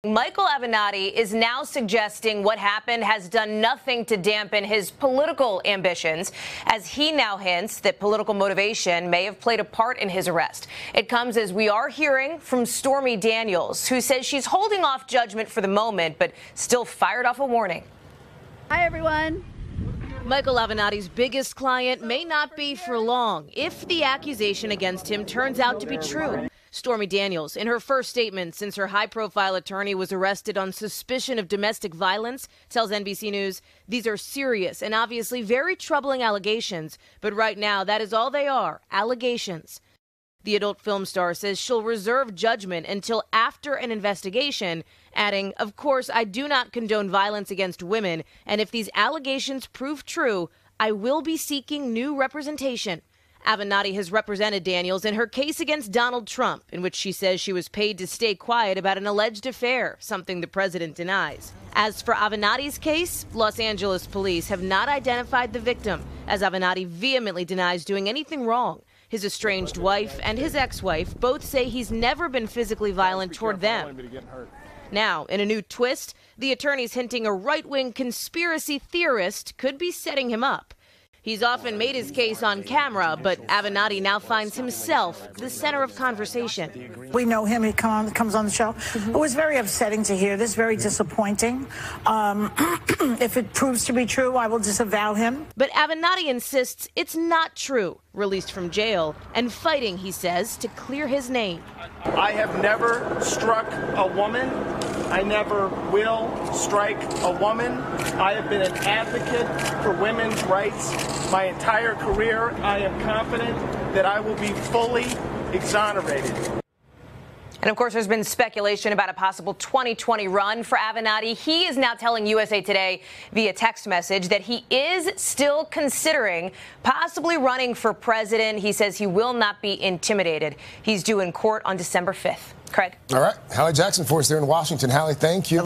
Michael Avenatti is now suggesting what happened has done nothing to dampen his political ambitions, as he now hints that political motivation may have played a part in his arrest. It comes as we are hearing from Stormy Daniels, who says she's holding off judgment for the moment, but still fired off a warning. Hi, everyone. Michael Avenatti's biggest client may not be for long if the accusation against him turns out to be true. Stormy Daniels, in her first statement since her high-profile attorney was arrested on suspicion of domestic violence, tells NBC News these are serious and obviously very troubling allegations, but right now that is all they are, allegations. The adult film star says she'll reserve judgment until after an investigation, adding, "Of course, I do not condone violence against women, and if these allegations prove true, I will be seeking new representation." Avenatti has represented Daniels in her case against Donald Trump, in which she says she was paid to stay quiet about an alleged affair, something the president denies. As for Avenatti's case, Los Angeles police have not identified the victim, as Avenatti vehemently denies doing anything wrong. His estranged wife and his ex-wife both say he's never been physically violent toward them. Now, in a new twist, the attorney's hinting a right-wing conspiracy theorist could be setting him up. He's often made his case on camera, but Avenatti now finds himself the center of conversation. We know him. He comes on the show. It was very upsetting to hear this, very disappointing. If it proves to be true, I will disavow him. But Avenatti insists it's not true, released from jail, and fighting, he says, to clear his name. I have never struck a woman. I never will strike a woman. I have been an advocate for women's rights my entire career. I am confident that I will be fully exonerated. And of course, there's been speculation about a possible 2020 run for Avenatti. He is now telling USA Today via text message that he is still considering possibly running for president. He says he will not be intimidated. He's due in court on December 5th. Craig. All right. Hallie Jackson for us there in Washington. Hallie, thank you.